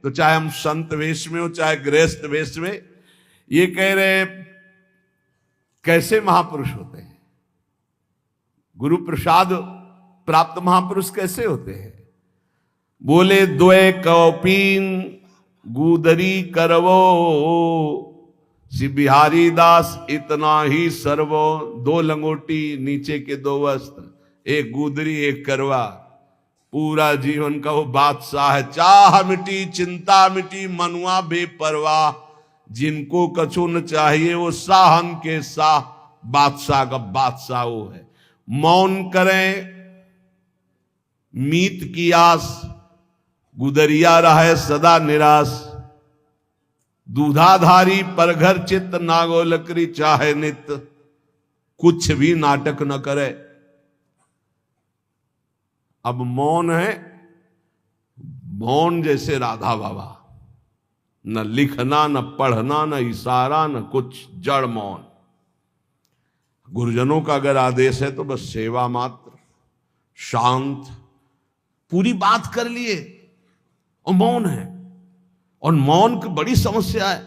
तो चाहे हम संत वेश में हो चाहे गृहस्थ वेश में, ये कह रहे कैसे महापुरुष होते हैं, गुरु प्रसाद प्राप्त महापुरुष कैसे होते हैं। बोले द्वय कौपीन गुदरी करवो, श्री बिहारी दास इतना ही सर्वो। 2 लंगोटी नीचे के 2 वस्त्र, एक गुदरी एक करवा, पूरा जीवन का वो बादशाह है। चाह मिटी चिंता मिटी मनुआ बेपरवाह, जिनको कछु न चाहिए वो साहन के साह, बादशाह का बादशाह वो है। मौन करें मीत की आस, गुदरिया रहे सदा निराश। दूधाधारी पर घर चित्त, नागो लकड़ी चाहे नित, कुछ भी नाटक न करे। अब मौन है, मौन जैसे राधा बाबा, न लिखना न पढ़ना न इशारा न कुछ, जड़ मौन। गुरुजनों का अगर आदेश है तो बस सेवा मात्र, शांत, पूरी बात कर लिए और मौन है। और मौन की बड़ी समस्या है,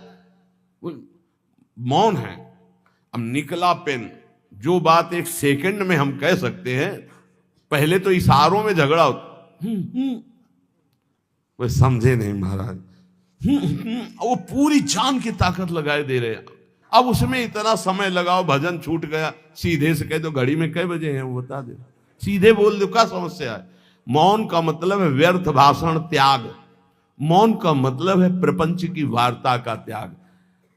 मौन है। अब निकला पेन, जो बात 1 सेकंड में हम कह सकते हैं, पहले तो इशारों में झगड़ा होता। वे समझे नहीं महाराज, वो पूरी जान की ताकत लगाए दे रहे हैं। अब उसमें इतना समय लगाओ, भजन छूट गया, सीधे से कह दो घड़ी में कै बजे हैं वो बता दे, सीधे बोल दो, क्या समस्या है। मौन का मतलब है व्यर्थ भाषण त्याग, मौन का मतलब है प्रपंच की वार्ता का त्याग।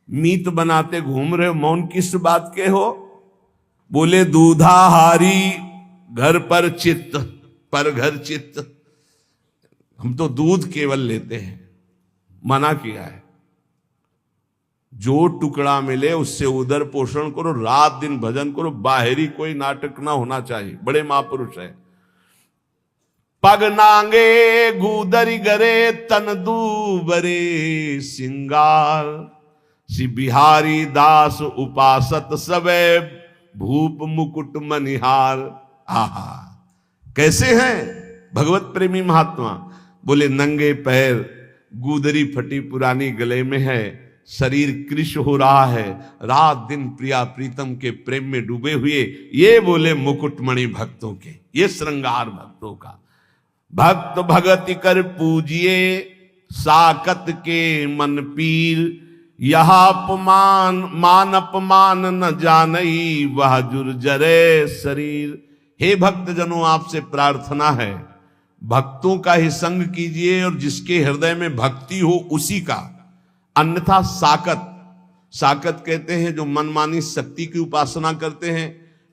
मीत बनाते घूम रहे हो, मौन किस बात के हो। बोले दूधाहारी घर पर चित्त, पर घर चित्त। हम तो दूध केवल लेते हैं, मना किया है। जो टुकड़ा मिले उससे उदर पोषण करो, रात दिन भजन करो, बाहरी कोई नाटक ना होना चाहिए। बड़े महापुरुष है। पग नांगे गुदरी गरे तन दूबरे सिंगार, श्री बिहारी दास उपासत सबे भूप मुकुट मनिहार। आहा, कैसे हैं भगवत प्रेमी महात्मा। बोले नंगे पैर, गुदरी फटी पुरानी गले में है, शरीर कृश हो रहा है, रात दिन प्रिया प्रीतम के प्रेम में डूबे हुए। ये बोले मुकुटमणि भक्तों के, ये श्रृंगार भक्तों का। भक्त भगति कर पूजिए साकत के मन पीर, यह अपमान मान अपमान न जानई, वह जुर्जरे शरीर। हे भक्त जनों, आपसे प्रार्थना है, भक्तों का ही संग कीजिए और जिसके हृदय में भक्ति हो उसी का। अन्यथा साकत, साकत कहते हैं जो मनमानी शक्ति की उपासना करते हैं,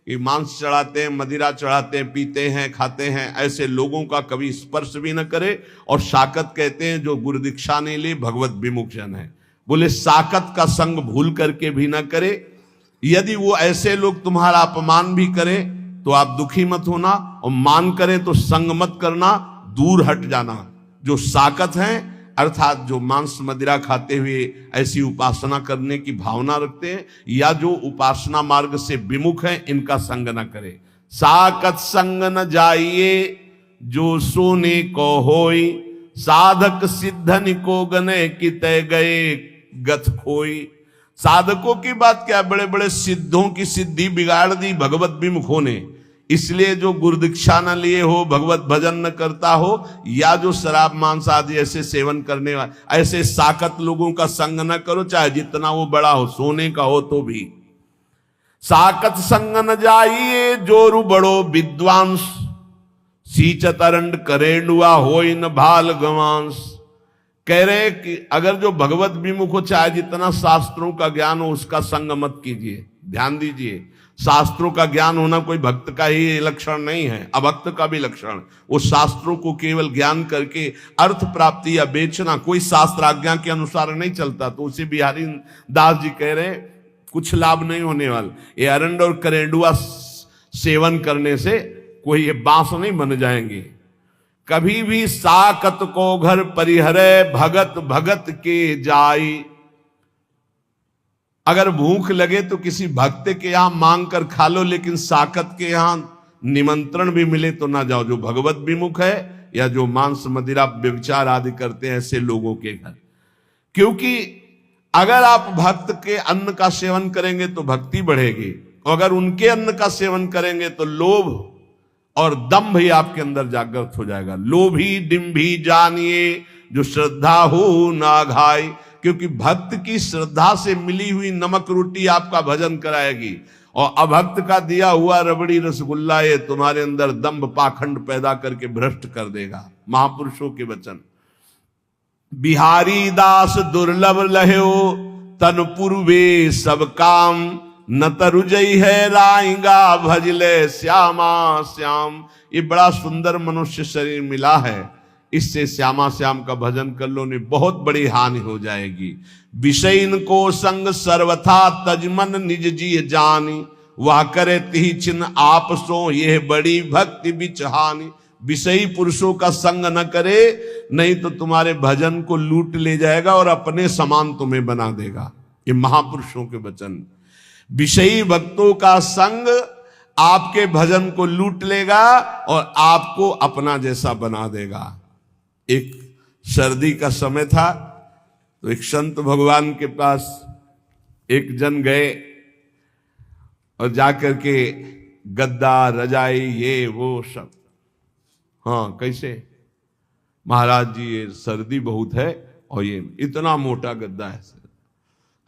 कि मांस चढ़ाते हैं, मदिरा चढ़ाते हैं, पीते हैं, खाते हैं, ऐसे लोगों का कभी स्पर्श भी न करे। और साकत कहते हैं जो गुरु दीक्षा नहीं ले, भगवत विमुख जन है। बोले साकत का संग भूल करके भी न करे। यदि वो ऐसे लोग तुम्हारा अपमान भी करें तो आप दुखी मत होना, और मान करें तो संग मत करना, दूर हट जाना। जो साकत हैं अर्थात जो मांस मदिरा खाते हुए ऐसी उपासना करने की भावना रखते हैं, या जो उपासना मार्ग से विमुख हैं, इनका संग न करे। साकत संग न जाइए जो सोने को होई, साधक सिद्धन को गने की तय गए गथ खोई। साधकों की बात क्या, बड़े बड़े सिद्धों की सिद्धि बिगाड़ दी भगवत विमुखों ने। इसलिए जो गुरु दीक्षा न लिए हो, भगवत भजन न करता हो, या जो शराब मांस आदि ऐसे सेवन करने वाले, ऐसे साकत लोगों का संग न करो, चाहे जितना वो बड़ा हो, सोने का हो तो भी। साकत संग न जाइए जोरु बड़ो विद्वांस, सींचत अरंड करेंडुआ होई न भाल गवांस। कह रहे कि अगर जो भगवत विमुख हो, चाहे जितना शास्त्रों का ज्ञान हो, उसका संग मत कीजिए। ध्यान दीजिए, शास्त्रों का ज्ञान होना कोई भक्त का ही लक्षण नहीं है, अभक्त का भी लक्षण। वो शास्त्रों को केवल ज्ञान करके अर्थ प्राप्ति या बेचना कोई शास्त्र आज्ञा के अनुसार नहीं चलता। तो उसे बिहारी दास जी कह रहे कुछ लाभ नहीं होने वाला। ये अरंड और करेंडुआ सेवन करने से कोई ये बांस नहीं बन जाएंगे। कभी भी साकत को घर परिहरे, भगत भगत के जाई। अगर भूख लगे तो किसी भक्त के यहां मांग कर खा लो, लेकिन साकत के यहां निमंत्रण भी मिले तो ना जाओ। जो भगवत विमुख है या जो मांस मदिरा व्यभिचार आदि करते हैं ऐसे लोगों के घर। क्योंकि अगर आप भक्त के अन्न का सेवन करेंगे तो भक्ति बढ़ेगी, अगर उनके अन्न का सेवन करेंगे तो लोभ और दंभ ही आपके अंदर जागृत हो जाएगा। लोभी डिंभी जानिए जो श्रद्धा हो ना घाई, क्योंकि भक्त की श्रद्धा से मिली हुई नमक रोटी आपका भजन कराएगी, और अभक्त का दिया हुआ रबड़ी रसगुल्ला ये तुम्हारे अंदर दंभ पाखंड पैदा करके भ्रष्ट कर देगा। महापुरुषों के वचन। बिहारी दास दुर्लभ लह्यो तन पूर्वे सब काम, न तरुजई है राइंगा भजले श्यामा श्याम। ये बड़ा सुंदर मनुष्य शरीर मिला है, इससे श्यामा श्याम का भजन कर लो, नहीं बहुत बड़ी हानि हो जाएगी। विषयन को संग सर्वथा तजमन निज जी जानी, वह करे तिहि चिन्ह आप सो ये बड़ी भक्ति बिचहानी। विषयी पुरुषों का संग न करे, नहीं तो तुम्हारे भजन को लूट ले जाएगा और अपने समान तुम्हें बना देगा। ये महापुरुषों के वचन। विषयी भक्तों का संग आपके भजन को लूट लेगा और आपको अपना जैसा बना देगा। एक सर्दी का समय था तो एक संत भगवान के पास एक जन गए और जाकर के गद्दा रजाई ये वो सब, हाँ कैसे महाराज जी ये सर्दी बहुत है और ये इतना मोटा गद्दा है।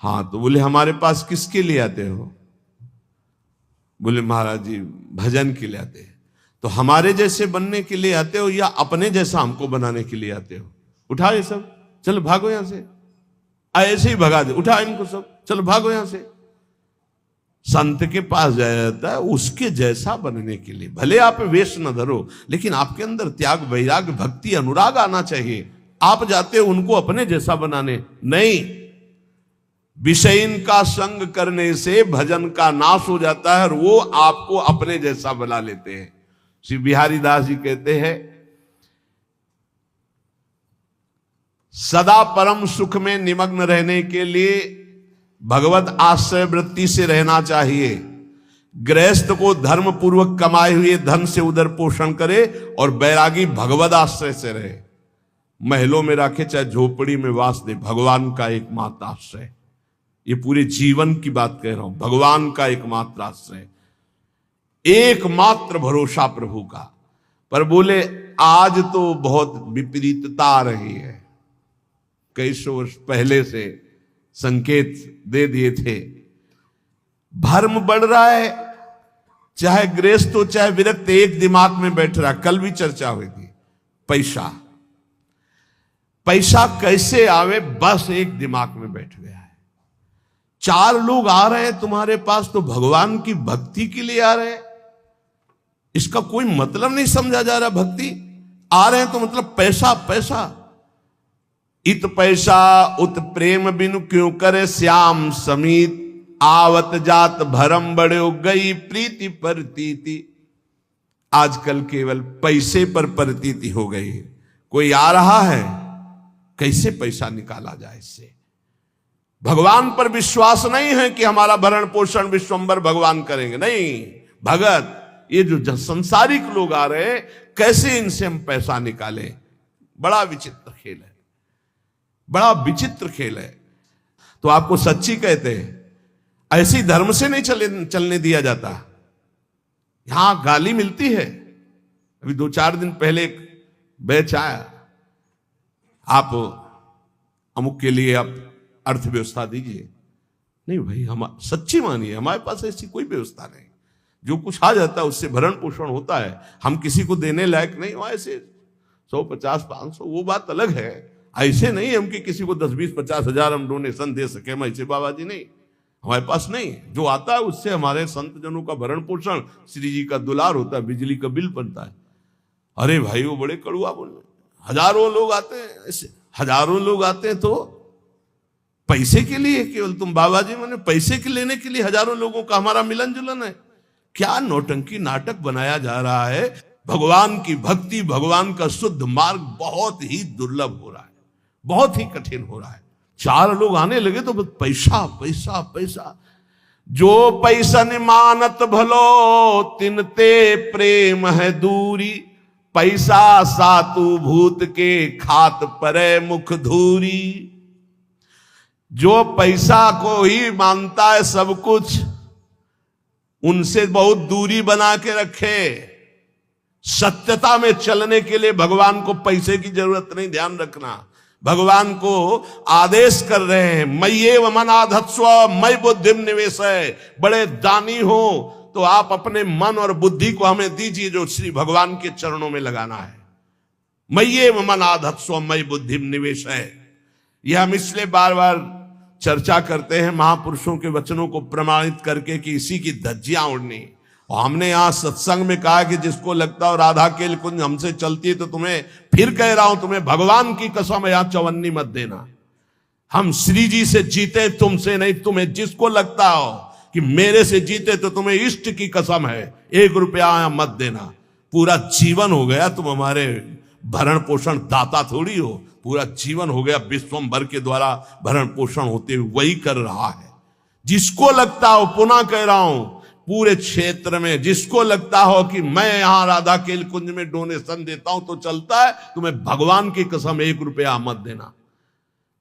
हाँ तो बोले हमारे पास किसके लिए आते हो? बोले महाराज जी भजन के लिए आते हैं। तो हमारे जैसे बनने के लिए आते हो या अपने जैसा हमको बनाने के लिए आते हो? उठा ये सब, चलो भागो यहां से। ऐसे ही भगा दे, उठा इनको सब, चलो भागो यहां से। संत के पास जाया जाता है उसके जैसा बनने के लिए। भले आप वेश न धरो, लेकिन आपके अंदर त्याग वैराग्य भक्ति अनुराग आना चाहिए। आप जाते हो उनको अपने जैसा बनाने, नहीं। विषयन का संग करने से भजन का नाश हो जाता है और वो आपको अपने जैसा बना लेते हैं। श्री बिहारी दास जी कहते हैं सदा परम सुख में निमग्न रहने के लिए भगवत आश्रय वृत्ति से रहना चाहिए। गृहस्थ को धर्म पूर्वक कमाए हुए धन से उदर पोषण करे और बैरागी भगवत आश्रय से रहे। महलों में रखे चाहे झोपड़ी में वास दे, भगवान का एकमात्र आश्रय। ये पूरे जीवन की बात कह रहा हूं, भगवान का एकमात्र आश्रय, एकमात्र भरोसा प्रभु का। पर बोले आज तो बहुत विपरीतता आ रही है। कई सौ वर्ष पहले से संकेत दे दिए थे। भर्म बढ़ रहा है, चाहे गृहस्थ हो चाहे विरक्त, एक दिमाग में बैठ रहा। कल भी चर्चा हुई थी, पैसा पैसा कैसे आवे, बस एक दिमाग में बैठ गया है। चार लोग आ रहे हैं तुम्हारे पास तो भगवान की भक्ति के लिए आ रहे हैं, इसका कोई मतलब नहीं समझा जा रहा। भक्ति आ रहे हैं तो मतलब पैसा पैसा। इत पैसा उत प्रेम बिनु क्यों करे श्याम समीत, आवत जात भरम बड़े गई प्रीति परतीति। आजकल केवल पैसे पर परतीति हो गई है। कोई आ रहा है, कैसे पैसा निकाला जाए इससे। भगवान पर विश्वास नहीं है कि हमारा भरण पोषण विश्वंभर भगवान करेंगे, नहीं। भगत ये जो संसारिक लोग आ रहे हैं, कैसे इनसे हम पैसा निकालें। बड़ा विचित्र खेल है, बड़ा विचित्र खेल है। तो आपको सच्ची कहते हैं, ऐसी धर्म से नहीं चलने दिया जाता। यहां गाली मिलती है। अभी 2-4 दिन पहले एक बैच आया, आप अमुक के लिए आप अर्थव्यवस्था दीजिए। नहीं भाई, हम सच्ची मानिए, हमारे पास ऐसी कोई व्यवस्था नहीं। जो कुछ आ जाता है उससे भरण पोषण होता है। हम किसी को देने लायक नहीं हो, ऐसे 100, 50, 500 वो बात अलग है। ऐसे नहीं हम कि किसी को 10, 20, 50 हजार हम डोनेशन दे सके, हम ऐसे बाबा जी नहीं, हमारे पास नहीं। जो आता है उससे हमारे संत जनों का भरण पोषण, श्री जी का दुलार होता है, बिजली का बिल बनता है। अरे भाई वो बड़े कड़ुआ बोल रहे, हजारों लोग आते हैं, ऐसे हजारों लोग आते हैं तो पैसे के लिए केवल तुम बाबा जी मैंने पैसे के लेने के लिए हजारों लोगों का हमारा मिलन जुलन है। क्या नौटंकी नाटक बनाया जा रहा है। भगवान की भक्ति, भगवान का शुद्ध मार्ग बहुत ही दुर्लभ हो रहा है, बहुत ही कठिन हो रहा है। 4 लोग आने लगे तो बस पैसा पैसा पैसा। जो पैसन मानत भलो तिनते प्रेम है दूरी, पैसा सातु भूत के खात परे मुख धूरी। जो पैसा को ही मानता है सब कुछ, उनसे बहुत दूरी बना के रखे। सत्यता में चलने के लिए भगवान को पैसे की जरूरत नहीं, ध्यान रखना। भगवान को आदेश कर रहे हैं, मय्येव मनाधत्स्व मयि बुद्धिम निवेशय। बड़े दानी हो तो आप अपने मन और बुद्धि को हमें दीजिए, जो श्री भगवान के चरणों में लगाना है। मय्येव मनाधत्स्व मयि बुद्धिम निवेशय। यह हम इसलिए बार बार चर्चा करते हैं महापुरुषों के वचनों को प्रमाणित करके कि इसी की धज्जियां उड़नी। और हमने यहां सत्संग में कहा कि जिसको लगता हो राधा केल कुंज हमसे चलती है, तो तुम्हें फिर कह रहा हूं, तुम्हें भगवान की कसम यहां चवन्नी मत देना। हम श्री जी से जीते, तुमसे नहीं। तुम्हें जिसको लगता हो कि मेरे से जीते, तो तुम्हें इष्ट की कसम है, 1 रुपया यहां मत देना। पूरा जीवन हो गया, तुम हमारे भरण पोषण दाता थोड़ी हो। पूरा जीवन हो गया विश्वम्भर के द्वारा भरण पोषण होते हुए वही कर रहा है। जिसको लगता हो, पुनः कह रहा हूं, पूरे क्षेत्र में जिसको लगता हो कि मैं यहां राधा केल कुंज में डोनेशन देता हूं तो चलता है, तुम्हें भगवान की कसम 1 रुपया मत देना।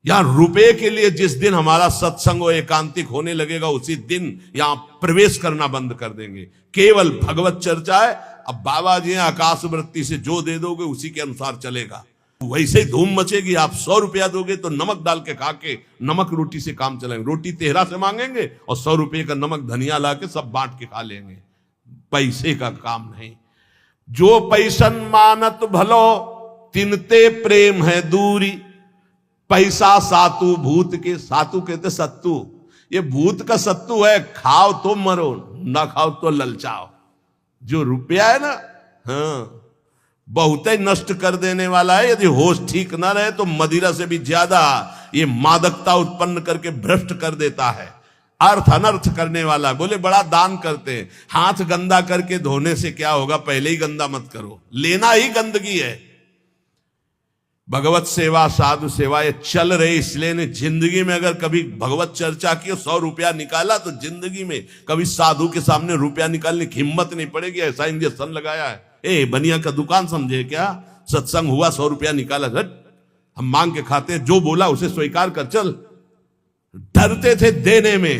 यहां रुपए के लिए जिस दिन हमारा सत्संग और एकांतिक होने लगेगा, उसी दिन यहां प्रवेश करना बंद कर देंगे। केवल भगवत चर्चा है। अब बाबा जी आकाश वृत्ति से जो दे दोगे उसी के अनुसार चलेगा। वैसे ही धूम मचेगी। आप 100 रुपया दोगे तो नमक डाल के खा के नमक रोटी से काम चलाएंगे। रोटी तेहरा से मांगेंगे और 100 रुपये का नमक धनिया ला के सब बांट के खा लेंगे। पैसे का काम नहीं। जो पैसन मानत भलो तिनते प्रेम है दूरी। पैसा सातु भूत के, सातु कहते सत्तू। ये भूत का सत्तू है, खाओ तो मरो, ना खाओ तो ललचाओ। जो रुपया है ना, हाँ, बहुत ही नष्ट कर देने वाला है। यदि होश ठीक ना रहे तो मदिरा से भी ज्यादा ये मादकता उत्पन्न करके भ्रष्ट कर देता है। अर्थ अनर्थ करने वाला। बोले बड़ा दान करते हैं, हाथ गंदा करके धोने से क्या होगा, पहले ही गंदा मत करो। लेना ही गंदगी है। भगवत सेवा साधु सेवा ये चल रही, इसलिए ने जिंदगी में अगर कभी भगवत चर्चा की, 100 रुपया निकाला, तो जिंदगी में कभी साधु के सामने रुपया निकालने की हिम्मत नहीं पड़ेगी। ऐसा इंजेक्शन लगाया है। बनिया का दुकान समझे क्या? सत्संग हुआ, 100 रुपया निकाला, हम मांग के खाते हैं, जो बोला उसे स्वीकार कर चल। डरते थे देने में,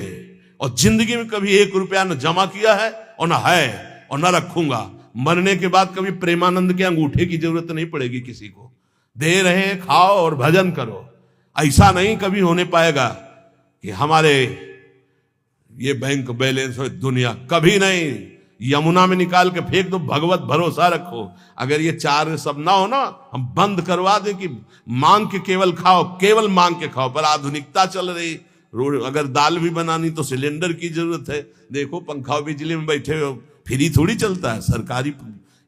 और जिंदगी में कभी 1 रुपया न जमा किया है और न है और न रखूंगा। मरने के बाद कभी प्रेमानंद के अंगूठे की जरूरत नहीं पड़ेगी किसी को। दे रहे, खाओ और भजन करो। ऐसा नहीं कभी होने पाएगा कि हमारे ये बैंक बैलेंस हो, दुनिया कभी नहीं। यमुना में निकाल के फेंक दो, भगवत भरोसा रखो। अगर ये 4 सब ना हो ना, हम बंद करवा दे कि मांग के केवल खाओ, केवल मांग के खाओ। पर आधुनिकता चल रही, अगर दाल भी बनानी तो सिलेंडर की जरूरत है। देखो पंखा बिजली में बैठे हो, फ्री थोड़ी चलता है। सरकारी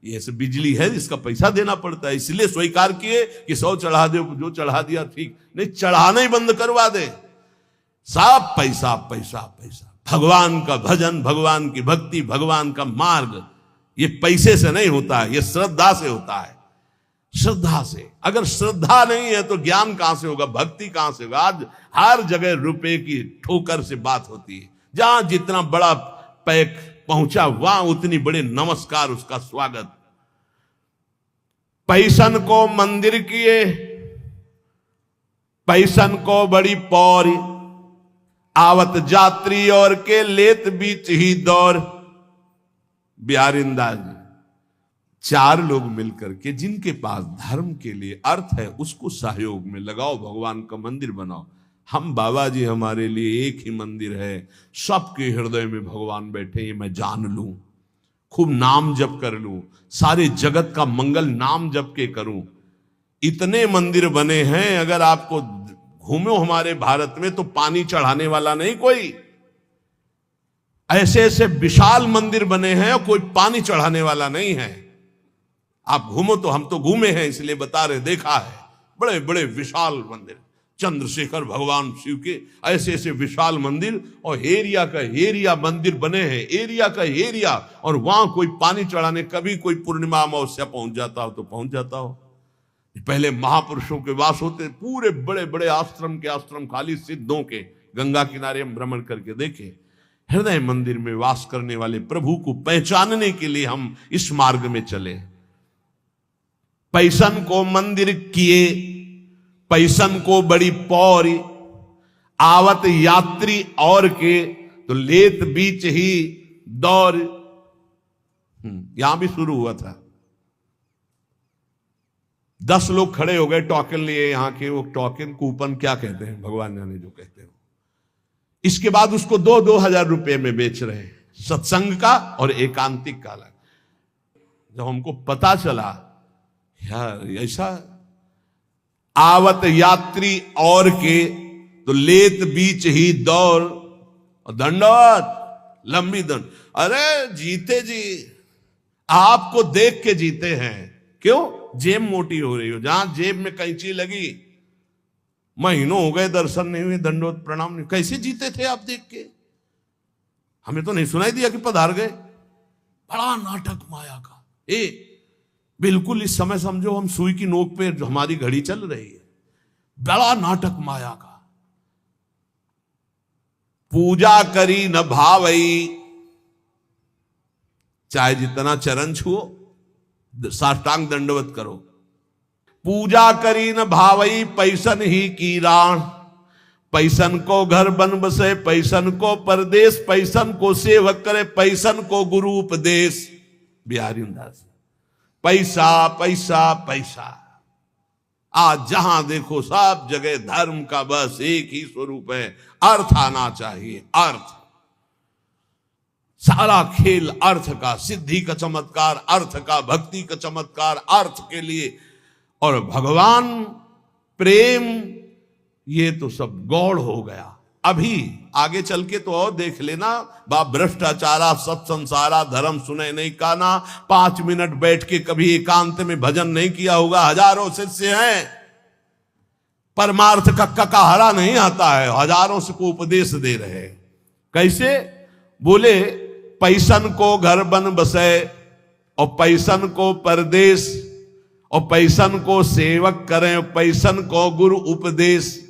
ये सब बिजली है, इसका पैसा देना पड़ता है। इसलिए स्वीकार किए कि 100 चढ़ा दे, जो चढ़ा दिया ठीक नहीं, चढ़ाना ही बंद करवा दे। सब पैसा पैसा पैसा। भगवान का भजन, भगवान की भक्ति, भगवान का मार्ग, ये पैसे से नहीं होता है, ये श्रद्धा से होता है। श्रद्धा से। अगर श्रद्धा नहीं है तो ज्ञान कहां से होगा, भक्ति कहां से होगा? आज हर जगह रुपए की ठोकर से बात होती है। जहां जितना बड़ा पैक पहुंचा, वहां उतनी बड़े नमस्कार, उसका स्वागत। पैसन को मंदिर किए, पैसन को बड़ी पौरी। आवत जात्री और के लेत बीच ही दौर। बिहारिंदा जी, 4 लोग मिलकर के, जिनके पास धर्म के लिए अर्थ है, उसको सहयोग में लगाओ, भगवान का मंदिर बनाओ। हम बाबा जी, हमारे लिए एक ही मंदिर है, सबके हृदय में भगवान बैठे, ये मैं जान लूं, खूब नाम जप कर लूं, सारे जगत का मंगल नाम जप के करूं। इतने मंदिर बने हैं, अगर आपको घूमो हमारे भारत में तो पानी चढ़ाने वाला नहीं कोई। ऐसे ऐसे विशाल मंदिर बने हैं और कोई पानी चढ़ाने वाला नहीं है। आप घूमो तो, हम तो घूमे हैं इसलिए बता रहे, देखा है बड़े बड़े विशाल मंदिर। चंद्रशेखर भगवान शिव के ऐसे ऐसे विशाल मंदिर, और एरिया का एरिया मंदिर बने हैं, एरिया का एरिया। और वहां कोई पानी चढ़ाने, कभी कोई पूर्णिमा अमावस्या पहुंच जाता हो तो पहुंच जाता हो। पहले महापुरुषों के वास होते, पूरे बड़े बड़े आश्रम के आश्रम खाली सिद्धों के, गंगा किनारे हम भ्रमण करके देखे। हृदय मंदिर में वास करने वाले प्रभु को पहचानने के लिए हम इस मार्ग में चले। पैसन को मंदिर किए, पैसन को बड़ी पौरी, आवत यात्री और के तो लेत बीच ही दौर। यहां भी शुरू हुआ था। 10 लोग खड़े हो गए, टोकन लिए यहां के। वो टोकन कूपन क्या कहते हैं, भगवान जाने जो कहते हैं। इसके बाद उसको 2-2 हजार रुपए में बेच रहे हैं, सत्संग का और एकांतिक का अलग। जब हमको पता चला यार ऐसा, आवत यात्री और के तो लेत बीच ही दौर, और दंडवत लंबी दंड। अरे जीते जी, आपको देख के जीते हैं। क्यों? जेब मोटी हो रही हो। जहां जेब में कैंची लगी, महीनों हो गए दर्शन नहीं हुए, दंडवत प्रणाम नहीं। कैसे जीते थे आप देख के? हमें तो नहीं सुनाई दिया कि पधार गए। बड़ा नाटक माया का। बिल्कुल इस समय समझो हम सुई की नोक पे हमारी घड़ी चल रही है। बड़ा नाटक माया का। पूजा करी न भावई, चाहे जितना चरण छुओ, साष्टांग दंडवत करो। पूजा करी न भावई, पैसन ही की राण। पैसन को घर बन बसे, पैसन को परदेश, पैसन को सेवक करे, पैसन को गुरु उपदेश। बिहारी दास, पैसा पैसा पैसा। आज जहां देखो सब जगह धर्म का बस एक ही स्वरूप है, अर्थ आना चाहिए। अर्थ, सारा खेल अर्थ का, सिद्धि का चमत्कार अर्थ का, भक्ति का चमत्कार अर्थ के लिए। और भगवान प्रेम, ये तो सब गौड़ हो गया। अभी आगे चल के तो और देख लेना, बाप भ्रष्टाचारा सब संसारा, धर्म सुने नहीं काना। 5 मिनट बैठ के कभी एकांत में भजन नहीं किया होगा। हजारों शिष्य हैं, परमार्थ का ककाहरा नहीं आता है, हजारों से को उपदेश दे रहे हैं। कैसे? बोले पैसन को घर बन बसे, और पैसन को परदेश, और पैसन को सेवक करें, और पैसन को गुरु उपदेश।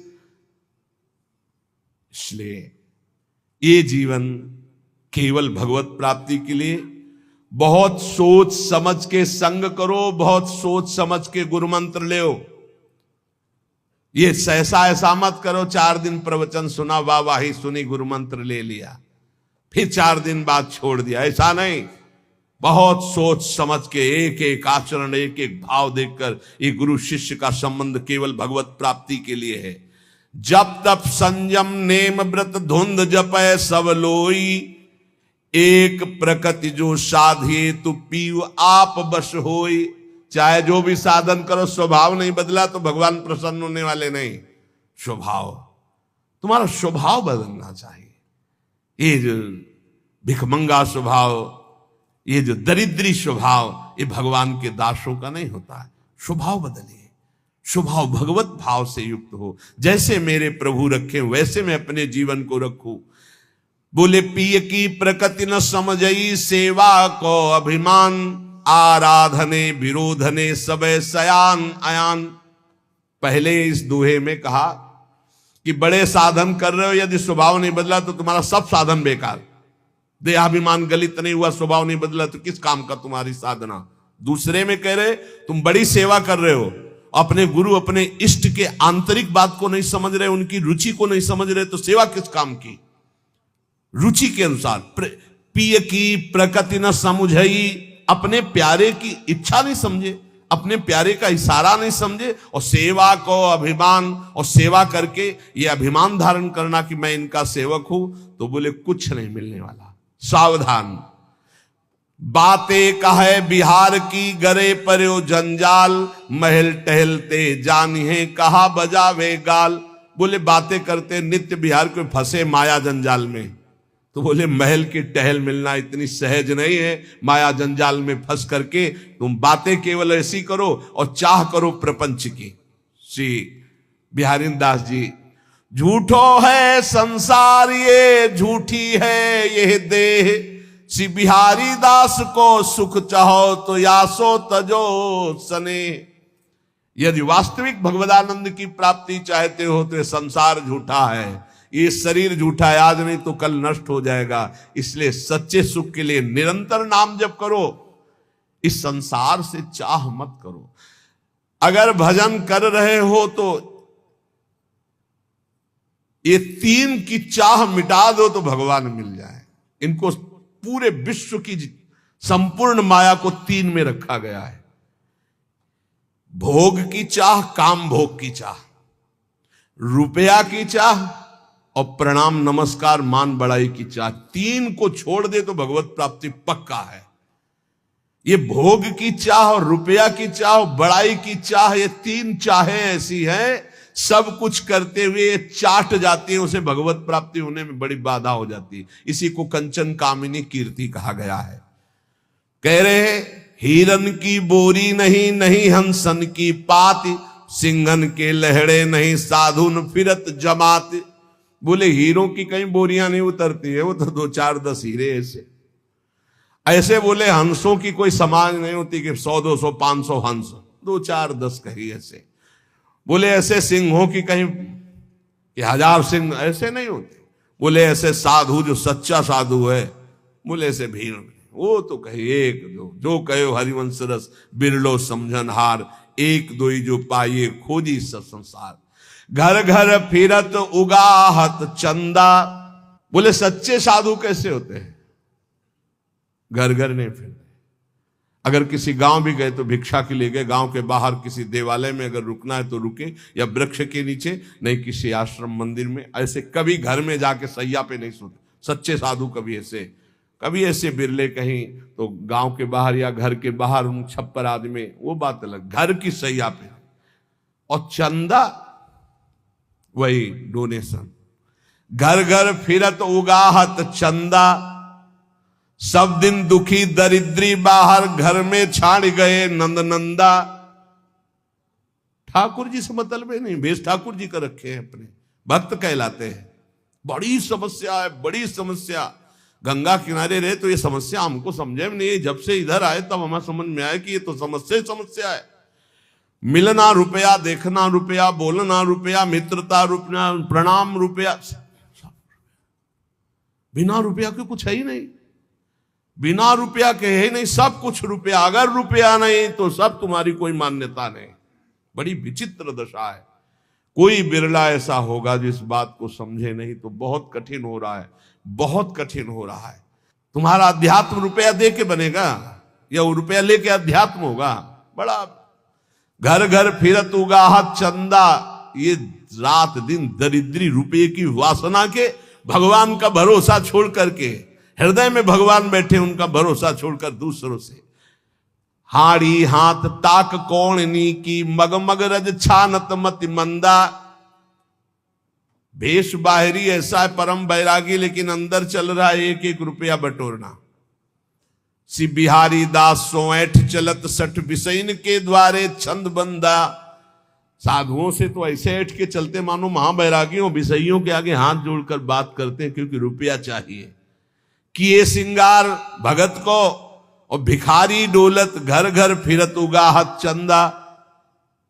इसलिए ये जीवन केवल भगवत प्राप्ति के लिए बहुत सोच समझ के संग करो, बहुत सोच समझ के गुरु मंत्र ले। ये ऐसा ऐसा मत करो 4 दिन प्रवचन सुना, वाह सुनी, गुरु मंत्र ले लिया, फिर 4 दिन बाद छोड़ दिया। ऐसा नहीं, बहुत सोच समझ के एक एक आचरण, एक एक भाव देखकर। ये गुरु शिष्य का संबंध केवल भगवत प्राप्ति के लिए है। जब तप संयम नेम व्रत धुंध जपय सब लोई, एक प्रकृति जो साधिए तु पीव आप बस होई। चाहे जो भी साधन करो, स्वभाव नहीं बदला तो भगवान प्रसन्न होने वाले नहीं। स्वभाव, तुम्हारा स्वभाव बदलना चाहिए। ये जो भिखमंगा स्वभाव, ये जो दरिद्री स्वभाव, ये भगवान के दासों का नहीं होता है। स्वभाव बदलिए, स्वभाव भगवत भाव से युक्त हो। जैसे मेरे प्रभु रखे वैसे मैं अपने जीवन को रखूं। बोले पिय की प्रकृति न समझई, सेवा को अभिमान, आराधने विरोधने सबे सयान अयान। पहले इस दोहे में कहा कि बड़े साधन कर रहे हो, यदि स्वभाव नहीं बदला तो तुम्हारा सब साधन बेकार। देहाभिमान गलित नहीं हुआ, स्वभाव नहीं बदला तो किस काम का तुम्हारी साधना। दूसरे में कह रहे तुम बड़ी सेवा कर रहे हो, अपने गुरु अपने इष्ट के आंतरिक बात को नहीं समझ रहे, उनकी रुचि को नहीं समझ रहे, तो सेवा किस काम की। रुचि के अनुसार पिय की प्रकृति न समझई, अपने प्यारे की इच्छा नहीं समझे, अपने प्यारे का इशारा नहीं समझे। और सेवा को अभिमान, और सेवा करके ये अभिमान धारण करना कि मैं इनका सेवक हूं, तो बोले कुछ नहीं मिलने वाला। सावधान, बातें कहे बिहार की, गरे पर्यो जंजाल, महल टहलते जानिए कहा बजावे गाल। बोले बातें करते नित्य बिहार को फंसे माया जंजाल में, तो बोले महल की टहल मिलना इतनी सहज नहीं है। माया जंजाल में फंस करके तुम बातें केवल ऐसी करो और चाह करो प्रपंच की। श्री बिहारी दास जी, झूठो है संसार ये, झूठी है ये देह, श्री बिहारी दास को सुख चाहो तो यासो तजो सने। यदि वास्तविक भगवदानंद की प्राप्ति चाहते हो तो ये संसार झूठा है, ये शरीर झूठा है, आज नहीं तो कल नष्ट हो जाएगा। इसलिए सच्चे सुख के लिए निरंतर नाम जप करो, इस संसार से चाह मत करो। अगर भजन कर रहे हो तो ये तीन की चाह मिटा दो तो भगवान मिल जाए। इनको पूरे विश्व की संपूर्ण माया को तीन में रखा गया है। भोग की चाह, काम भोग की चाह, रुपया की चाह और प्रणाम नमस्कार मान बड़ाई की चाह। तीन को छोड़ दे तो भगवत प्राप्ति पक्का है। ये भोग की चाह और रुपया की चाह और बड़ाई की चाह, ये तीन चाहें ऐसी हैं, सब कुछ करते हुए चाट जाती है, उसे भगवत प्राप्ति होने में बड़ी बाधा हो जाती है। इसी को कंचन कामिनी कीर्ति कहा गया है। कह रहे हैं हिरन की बोरी नहीं, नहीं हंसन की पाती, सिंघन के लहड़े नहीं, साधुन फिरत जमात। बोले हीरों की कहीं बोरियां नहीं उतरती है, वो तो 2-4-10 हीरे ऐसे बोले हंसों की कोई समाज नहीं होती कि 100-200-500 हंस, 2-4-10 कहीं ऐसे। बोले ऐसे सिंहों की कहीं कि 1000 सिंह ऐसे नहीं होते। बोले ऐसे साधु जो सच्चा साधु है, बोले ऐसे भीड़ में, वो तो कहे एक दो, जो कहो हरिवंश रस बिरलो समझन हार, एक दो ही जो पाइए खोजी सब संसार। घर घर फिरत उगाहत चंदा। बोले सच्चे साधु कैसे होते हैं? घर घर नहीं फिरते। अगर किसी गांव भी गए तो भिक्षा के लिए गए, गांव के बाहर किसी देवालय में अगर रुकना है तो रुके, या वृक्ष के नीचे, नहीं किसी आश्रम मंदिर में। ऐसे कभी घर में जाके सैया पे नहीं सोते सच्चे साधु। कभी ऐसे बिरले कहीं तो गांव के बाहर या घर के बाहर उन छप्पर आदि में, वो बात अलग। घर की सैया पे। और चंदा वही डोनेशन। घर घर फिरत उगाहत चंदा, सब दिन दुखी दरिद्री बाहर, घर में छाड़ गए नंद नंदा। ठाकुर जी से मतलब नहीं, बेस ठाकुर जी का रखे हैं, अपने भक्त कहलाते हैं। बड़ी समस्या है, बड़ी समस्या। गंगा किनारे रहे तो ये समस्या हमको समझे में नहीं। जब से इधर आए तब हमें समझ में आया कि ये तो समस्या है। मिलना रुपया, देखना रुपया, बोलना रुपया, मित्रता रुपया, प्रणाम रुपया। बिना रुपया के कुछ है ही नहीं, बिना रुपया के है ही नहीं, सब कुछ रुपया। अगर रुपया नहीं तो सब तुम्हारी कोई मान्यता नहीं। बड़ी विचित्र दशा है। कोई बिरला ऐसा होगा जिस बात को समझे नहीं, तो बहुत कठिन हो रहा है, बहुत कठिन हो रहा है। तुम्हारा अध्यात्म रुपया दे के बनेगा या वो रुपया लेके अध्यात्म होगा? बड़ा घर घर फिरत उगाहत चंदा। ये रात दिन दरिद्री रुपये की वासना के भगवान का भरोसा छोड़ करके, हृदय में भगवान बैठे, उनका भरोसा छोड़कर दूसरों से। हाड़ी हाथ ताक कौड़नी की, मगमग रज छानत मति मंदा। भेष बाहरी ऐसा है परम बैरागी, लेकिन अंदर चल रहा है 1-1 रुपया बटोरना। सी बिहारी दास सो ऐठ चलत सठ बिसैन के द्वारे छंद बंदा। साधुओं से तो ऐसे ऐठ के चलते मानो महाबैरागियों, बिसैयों के आगे हाथ जोड़कर बात करते हैं, क्योंकि रुपया चाहिए। किए सिंगार भगत को, और भिखारी डोलत घर घर फिरत उगाहत चंदा।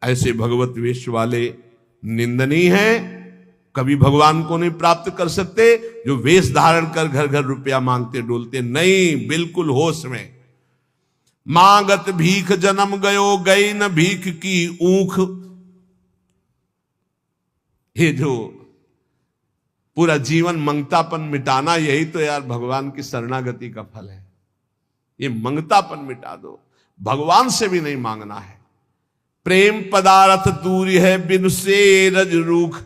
ऐसे भगवत वेश वाले निंदनीय हैं, कभी भगवान को नहीं प्राप्त कर सकते। जो वेश धारण कर घर घर रुपया मांगते डोलते, नहीं, बिल्कुल होश में। मांगत भीख जन्म गयो, गई न भीख की ऊख। ये जो पूरा जीवन मंगतापन मिटाना, यही तो यार भगवान की शरणागति का फल है। ये मंगतापन मिटा दो, भगवान से भी नहीं मांगना है। प्रेम पदार्थ दूर है बिन से रज रूख।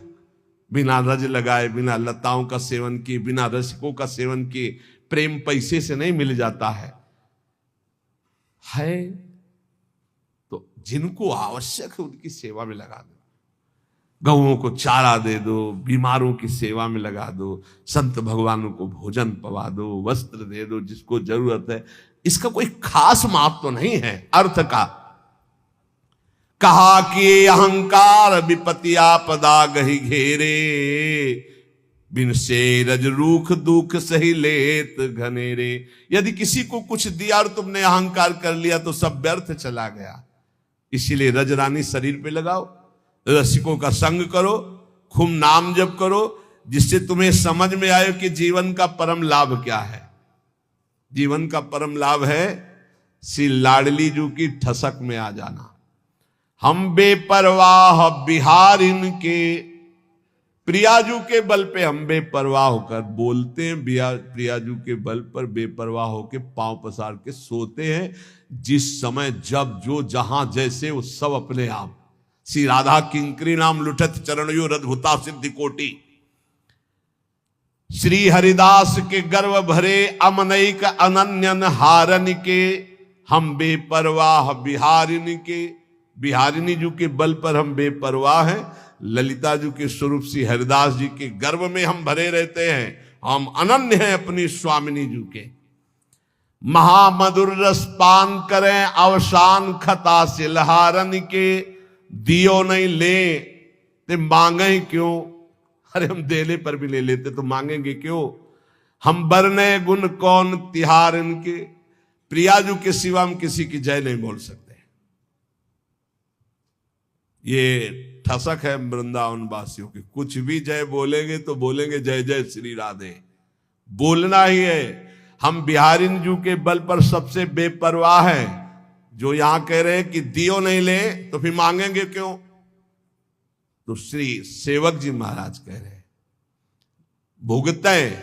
बिना रज लगाए, बिना लताओं का सेवन किए, बिना रसिकों का सेवन किए, प्रेम पैसे से नहीं मिल जाता है। तो जिनको आवश्यक है उनकी सेवा में लगा दो। गौओं को चारा दे दो, बीमारों की सेवा में लगा दो, संत भगवानों को भोजन पवा दो, वस्त्र दे दो जिसको जरूरत है। इसका कोई खास महत्व तो नहीं है अर्थ का। कहा कि अहंकार विपत्ति आपदा गही घेरे, बिन से रज रूख दुख सही लेत घनेरे। यदि किसी को कुछ दिया और तुमने अहंकार कर लिया तो सब व्यर्थ चला गया। इसीलिए रजरानी शरीर पे लगाओ, रसिकों का संग करो, खूब नाम जप करो, जिससे तुम्हें समझ में आए कि जीवन का परम लाभ क्या है। जीवन का परम लाभ है श्री लाडली जू की ठसक में आ जाना। हम बेपरवाह बिहारिन के, प्रियाजू के बल पे हम बेपरवाह होकर बोलते हैं, प्रियाजू के बल पर बेपरवाह होकर पांव पसार के सोते हैं। जिस समय जब जो जहां जैसे वो सब अपने आप। श्री राधा किंकरी नाम लुठत चरणयो रद्भुता सिद्धि कोटि। श्री हरिदास के गर्व भरे अमनैक अनन्यन हारन के, हम बेपरवाह बिहारिनी के, बिहारिनी जी के बल पर हम बेपरवाह हैं। ललिता जी के स्वरूप श्री हरिदास जी के गर्व में हम भरे रहते हैं। हम अनन्य हैं अपनी स्वामिनी जी के। महामधुर रस पान करें अवसान खता से लहारन के, दियो नहीं ले ते मांगे क्यों। अरे हम देने पर भी ले लेते तो मांगेंगे क्यों। हम बरने गुण कौन तिहार इनके, प्रियाजू के सिवा हम किसी की जय नहीं बोल सकते। ये ठसक है वृंदावन वासियों की। कुछ भी जय बोलेंगे तो बोलेंगे जय जय श्री राधे, बोलना ही है। हम बिहारिन जू के बल पर सबसे बेपरवाह हैं। जो यहां कह रहे हैं कि दियो नहीं ले तो फिर मांगेंगे क्यों। तो श्री सेवक जी महाराज कह रहे हैं भुगतें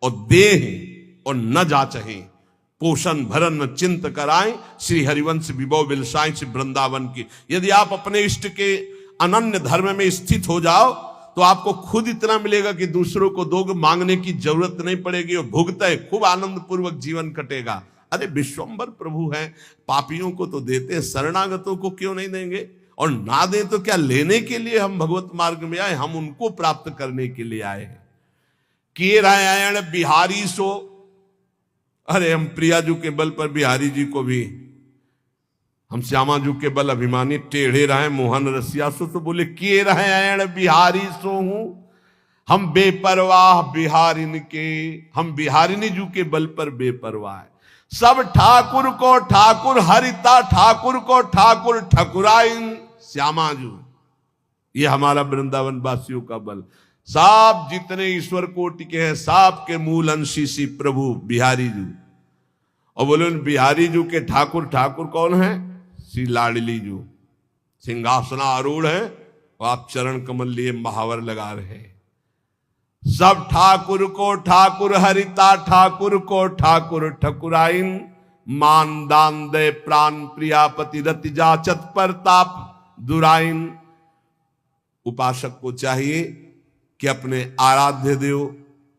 और देह और न जाचहें, पोषण भरन न चिंत कराएं, श्री हरिवंश विभव बिलसाएं श्री वृंदावन की। यदि आप अपने इष्ट के अनन्य धर्म में स्थित हो जाओ तो आपको खुद इतना मिलेगा कि दूसरों को दोगे, मांगने की जरूरत नहीं पड़ेगी और भुगते खूब आनंद पूर्वक जीवन कटेगा। अरे विश्वंभर प्रभु हैं, पापियों को तो देते हैं, शरणागतों को क्यों नहीं देंगे। और ना दे तो क्या लेने के लिए हम भगवत मार्ग में आए, हम उनको प्राप्त करने के लिए आए हैं। किए रायण बिहारी सो, अरे हम प्रियाजू के बल पर बिहारी जी को भी, हम श्यामाजू के बल अभिमानी टेढ़े रहे मोहन रसिया सो, तो बोले किए रहे बिहारी सो हूं। हम बेपरवाह बिहारिन के, हम बिहारिनी जू के बल पर बेपरवाह है। सब ठाकुर को ठाकुर हरिता, ठाकुर को ठाकुर ठकुराइन श्यामाजू। ये हमारा वृंदावन वासियों का बल। साब जितने ईश्वर कोटि के हैं, साब के मूल अंशी श्री प्रभु बिहारी जू। और बोले बिहारी जू के ठाकुर, ठाकुर कौन है। श्री लाडली जू सिंहासना आरूढ़ है और आप चरण कमल लिए महावर लगा रहे हैं। सब ठाकुर को ठाकुर हरिता, ठाकुर को ठाकुर ठकुराइन, मान दान दे प्राण प्रियापति रति जाचत परताप दुराइन। उपासक को चाहिए कि अपने आराध्य देव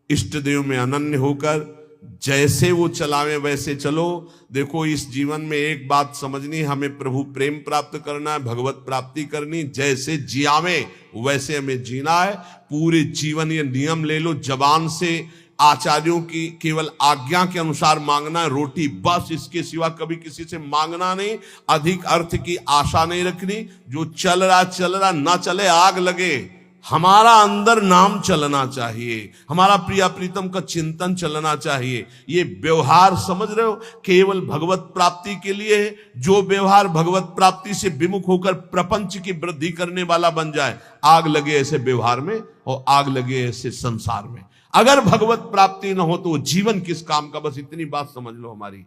इष्ट देव में अनन्य होकर जैसे वो चलावे वैसे चलो। देखो इस जीवन में एक बात समझनी, हमें प्रभु प्रेम प्राप्त करना है, भगवत प्राप्ति करनी। जैसे जियावे वैसे हमें जीना है। पूरे जीवन ये नियम ले लो, जबान से आचार्यों की केवल आज्ञा के अनुसार मांगना है, रोटी बस, इसके सिवा कभी किसी से मांगना नहीं। अधिक अर्थ की आशा नहीं रखनी। जो चल रहा ना चले, आग लगे। हमारा अंदर नाम चलना चाहिए, हमारा प्रिया प्रीतम का चिंतन चलना चाहिए। ये व्यवहार समझ रहे हो, केवल भगवत प्राप्ति के लिए है। जो व्यवहार भगवत प्राप्ति से विमुख होकर प्रपंच की वृद्धि करने वाला बन जाए, आग लगे ऐसे व्यवहार में और आग लगे ऐसे संसार में। अगर भगवत प्राप्ति न हो तो जीवन किस काम का। बस इतनी बात समझ लो हमारी।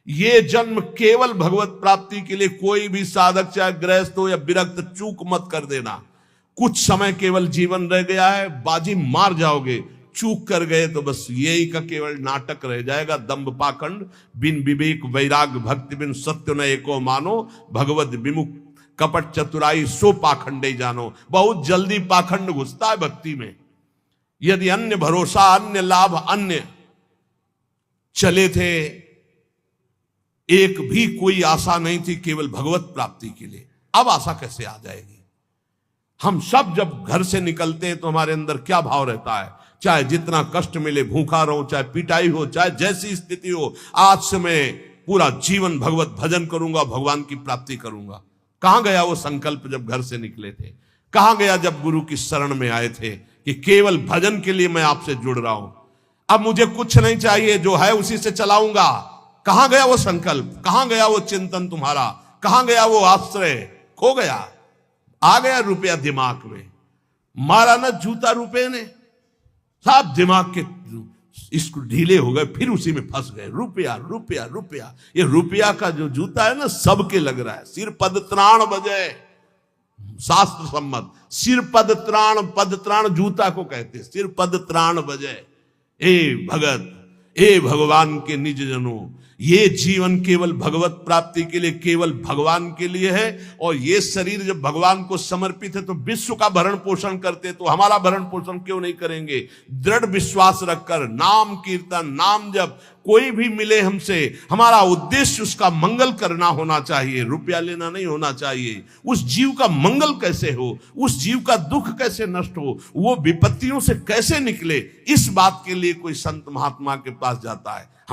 ये जन्म केवल भगवत प्राप्ति के लिए। कोई भी साधक चाहे गृहस्थ हो या विरक्त, चूक मत कर देना। कुछ समय केवल जीवन रह गया है, बाजी मार जाओगे। चूक कर गए तो बस यही का केवल नाटक रह जाएगा। दंभ पाखंड बिन विवेक वैराग भक्ति बिन सत्य न एको मानो, भगवत विमुख कपट चतुराई सो पाखंडे जानो। बहुत जल्दी पाखंड घुसता है भक्ति में। यदि अन्य भरोसा, अन्य लाभ, अन्य चले थे, एक भी कोई आशा नहीं थी केवल भगवत प्राप्ति के लिए, अब आशा कैसे आ जाएगी। हम सब जब घर से निकलते हैं तो हमारे अंदर क्या भाव रहता है। चाहे जितना कष्ट मिले, भूखा रहो, चाहे पिटाई हो, चाहे जैसी स्थिति हो, आज से मैं पूरा जीवन भगवत भजन करूंगा, भगवान की प्राप्ति करूंगा। कहां गया वो संकल्प जब घर से निकले थे। कहां गया जब गुरु की शरण में आए थे कि केवल भजन के लिए मैं आपसे जुड़ रहा हूं, अब मुझे कुछ नहीं चाहिए, जो है उसी से चलाऊंगा। कहां गया वो संकल्प, कहां गया वो चिंतन तुम्हारा, कहां गया वो आश्रय। खो गया। आ गया रुपया दिमाग में, मारा ना जूता रुपये ने, सब दिमाग के इसको ढीले हो गए, फिर उसी में फंस गए। रुपया रुपया रुपया। ये रुपया का जो जूता है ना, सबके लग रहा है। सिर पद त्राण बजे, शास्त्र सम्मत। सिर पद त्राण जूता को कहते, सिर पद त्राण बजय। ए भगत, ए भगवान के निज जनों, ये जीवन केवल भगवत प्राप्ति के लिए, केवल भगवान के लिए है। और ये शरीर जब भगवान को समर्पित है तो विश्व का भरण पोषण करते, तो हमारा भरण पोषण क्यों नहीं करेंगे? दृढ़ विश्वास रखकर नाम कीर्तन, नाम जप, कोई भी मिले हमसे, हमारा उद्देश्य उसका मंगल करना होना चाहिए, रुपया लेना नहीं होना चाहिए। उस जीव का मंगल कैसे हो, उस जीव का दुख कैसे नष्ट हो, वो विपत्तियों से कैसे निकले, इस बात के लिए कोई संत महात्मा के पास जाता है।